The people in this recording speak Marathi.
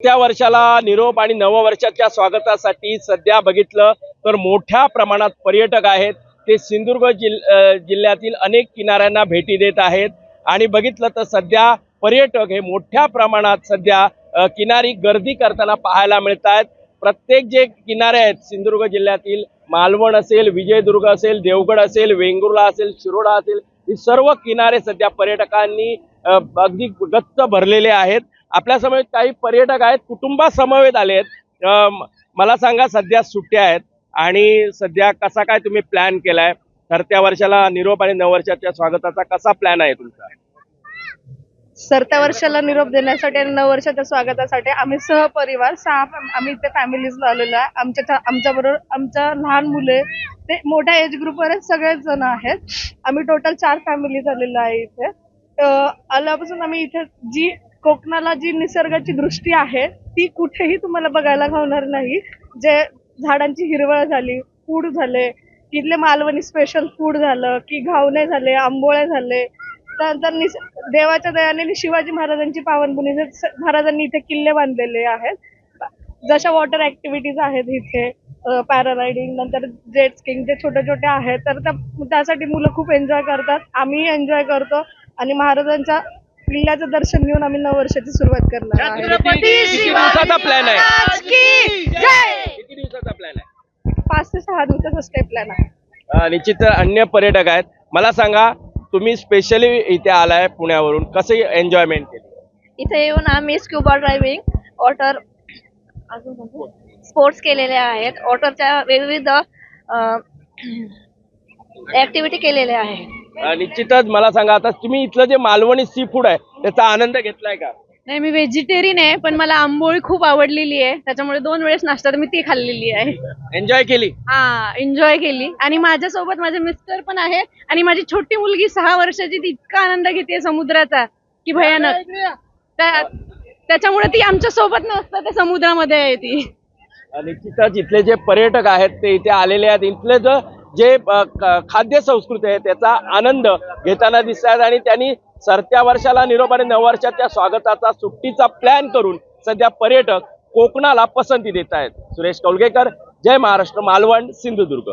त्या वर्षाला निरोप आणि नववर्षाच्या स्वागतासाठी सध्या बघितलं तर मोठ्या प्रमाणात पर्यटक आहेत ते सिंधुदुर्ग जिल्ह्यातील अनेक किनाऱ्यांना भेटी देत आहेत आणि बघितलं तर सध्या पर्यटक हे मोठ्या प्रमाणात सध्या किनारी गर्दी करताना पाहायला मिळत आहेत। प्रत्येक जे किनारे आहेत सिंधुदुर्ग जिल्ह्यातील मालवण असेल, विजयदुर्ग असेल, देवगड असेल, वेंगुर्ला असेल, शिरोडा असेल, हे सर्व किनारे सध्या पर्यटकांनी अगदी गच्च भरलेले आहेत। आपल्यासमोर काही पर्यटक आहेत, कुटुंबासमवेत आले आहेत। मला सांगा सध्या सुट्ट्या आहेत आणि सध्या कसा काय तुम्ही प्लॅन केलाय? सरत्या वर्षाला निरोप आणि नववर्षाच्या स्वागताचा कसा प्लॅन आहे तुमचा? सरत्या वर्षाला निरोप देण्यासाठी आणि नववर्षाच्या स्वागतासाठी आम्ही सहपरिवार आम्ही इथे फॅमिलीज आलेलो आहे। आमच्या बरोबर आमच्या लहान मुले ते मोठ्या एज ग्रुपवर सगळेच जण आहेत। आम्ही टोटल 4 फॅमिलीज आलेलो आहे इथे। आल्यापासून आम्ही इथे जी कोकणाला जी निसर्गाची दृष्टी आहे ती कुठेही तुम्हाला बघायला गावणार नाही। जे झाडांची हिरवळ झाली, फूड झाले, इथले मालवणी स्पेशल फूड झालं की घावणे झाले, आंबोळे झाले, त्यानंतर देवाच्या दयाने शिवाजी महाराजांची पावनभूमी महाराजांनी इथे किल्ले बांधलेले आहेत। जशा वॉटर ऍक्टिव्हिटीज आहेत इथे, पॅराग्लायडिंग, नंतर जेट स्कीइंग, जे छोटे छोटे आहेत तर त्यासाठी मुलं खूप एन्जॉय करतात, आम्ही एन्जॉय करतो आणि महाराजांच्या किल्ल्याचं दर्शन घेऊन आम्ही नववर्षाची सुरुवात करणार आहे। किती दिवसाचा प्लॅन आहे? किती दिवसाचा प्लॅन आहे? 5 ते 6 दिवसाचा स्टे प्लॅन आहे। निश्चित अन्य पर्यटक आहेत, मला सांगा तुम्ही स्पेशली इथे आलाय पुण्यावरून, कसे एन्जॉयमेंट केली? इथे येऊन आम्ही स्क्युबा ड्रायव्हिंग, वॉटर स्पोर्ट्स केलेले आहेत, वॉटरच्या विविध ऍक्टिव्हिटी केलेल्या आहेत। निश्चितच मला सांगा, आता तुम्ही इथलं जे मालवणी सी फूड आहे त्याचा आनंद घेतलाय का? नाही, मी व्हेजिटेरियन आहे पण मला आंबोळी खूप आवडलेली आहे, त्याच्यामुळे 2 वेळेस नाश्ता मी ती खाल्लेली आहे। एन्जॉय केली? हा, एन्जॉय केली आणि माझ्यासोबत माझे मिस्टर पण आहे आणि माझी छोटी मुलगी 6 वर्षाची, ती इतका आनंद घेते समुद्राचा की भयानक। त्याच्यामुळे ती आमच्या सोबत नसतं, त्या समुद्रामध्ये आहे ती। निश्चितच इथले जे पर्यटक आहेत ते इथे आलेले आहेत, इथले जे खाद्य संस्कृती आहे त्याचा आनंद घेताना दिसत आहेत आणि त्यांनी सरत्या वर्षाला निरोप आणि नववर्षाच्या स्वागताचा सुट्टीचा प्लॅन करून सध्या पर्यटक कोकणाला पसंती देत आहेत। सुरेश कौलगेकर, जय महाराष्ट्र, मालवण, सिंधुदुर्ग।